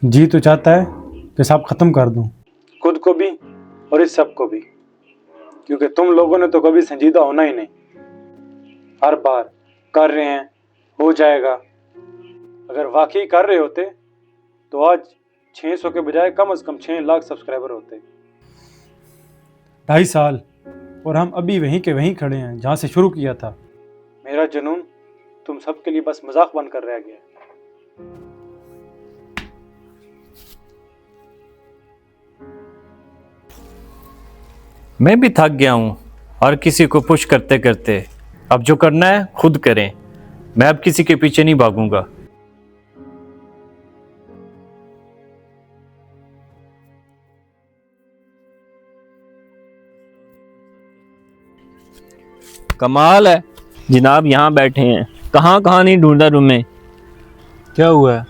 जी तो चाहता है कि सब खत्म कर दूं, खुद को भी और इस सब को भी, क्योंकि तुम लोगों ने तो कभी संजीदा होना ही नहीं। हर बार कर रहे हैं, हो जाएगा। अगर वाकई कर रहे होते तो आज 600 के बजाय कम से कम 6 लाख सब्सक्राइबर होते। 2.5 साल और हम अभी वहीं के वहीं खड़े हैं जहां से शुरू किया था। मेरा जुनून तुम सबके लिए बस मजाक बनकर रह गया। मैं भी थक गया हूँ हर किसी को पुश करते करते। अब जो करना है खुद करें। मैं अब किसी के पीछे नहीं भागूंगा। कमाल है जनाब, यहाँ बैठे हैं, कहाँ कहाँ नहीं ढूंढा तुम्हें। क्या हुआ है?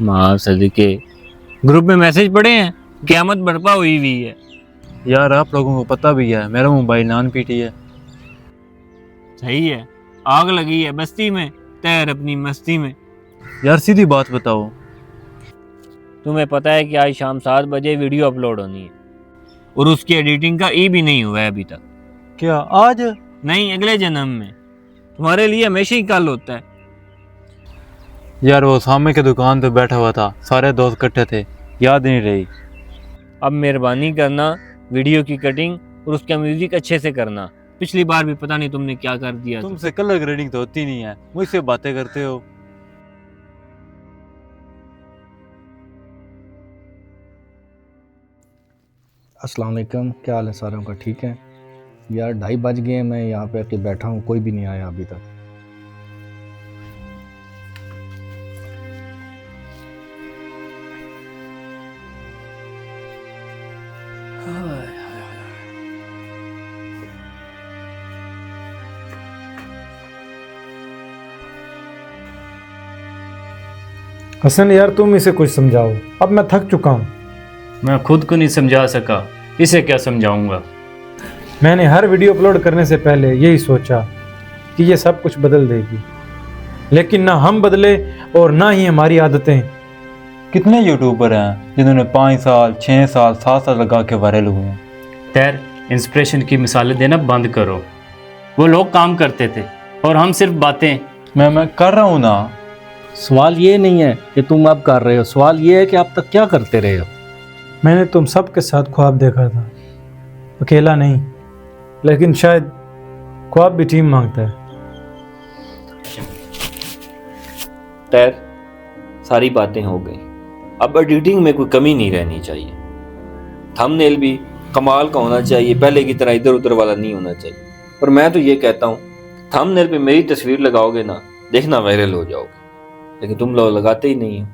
माँ सदके, ग्रुप में मैसेज पड़े हैं, क़यामत बर्पा हुई हुई है। यार आप लोगों को पता भी है मेरा मोबाइल नान पीटी है। सही है, आग लगी है बस्ती में, तैर अपनी मस्ती में। यार सीधी बात बताओ। तुम्हें पता है कि आज शाम 7 बजे वीडियो अपलोड होनी है और उसकी एडिटिंग का ई भी नहीं हुआ है अभी तक। क्या आज? नहीं, अगले जन्म में। तुम्हारे लिए हमेशा ही कल होता है। यार वो सामने की दुकान पे बैठा हुआ था, सारे दोस्त इकट्ठे थे, याद नहीं रही। अब मेहरबानी करना, वीडियो की कटिंग और उसका म्यूजिक अच्छे से करना। पिछली बार भी पता नहीं तुमने क्या कर दिया था। तुमसे कलर ग्रेडिंग तो होती नहीं है, मुझसे बातें करते हो। अस्सलाम वालेकुम, क्या हाल है सारों का? ठीक है यार, 2:30 बज गए हैं, मैं यहाँ पे आके बैठा हूँ, कोई भी नहीं आया अभी तक। हसन यार तुम इसे कुछ समझाओ, अब मैं थक चुका हूँ। मैं खुद को नहीं समझा सका, इसे क्या समझाऊंगा। मैंने हर वीडियो अपलोड करने से पहले यही सोचा कि ये सब कुछ बदल देगी, लेकिन ना हम बदले और ना ही हमारी आदतें। कितने यूट्यूबर हैं जिन्होंने 5 साल 6 साल 7 साल लगा के वायरल हुए हैं। तैर, इंस्पिरेशन की मिसालें देना बंद करो। वो लोग काम करते थे और हम सिर्फ बातें। मैं कर रहा हूँ ना। सवाल ये नहीं है कि तुम अब कर रहे हो, सवाल ये है कि अब तक क्या करते रहे हो। मैंने तुम सबके साथ ख्वाब देखा था, अकेला नहीं, लेकिन शायद ख्वाब भी टीम मांगता है। तैर, सारी बातें हो गई, अब एडिटिंग में कोई कमी नहीं रहनी चाहिए। थंबनेल भी कमाल का होना चाहिए, पहले की तरह इधर उधर वाला नहीं होना चाहिए। और मैं तो ये कहता हूँ, थंबनेल पे मेरी तस्वीर लगाओगे ना, देखना वायरल हो जाओगे। लेकिन तुम लोग लगाते ही नहीं हो।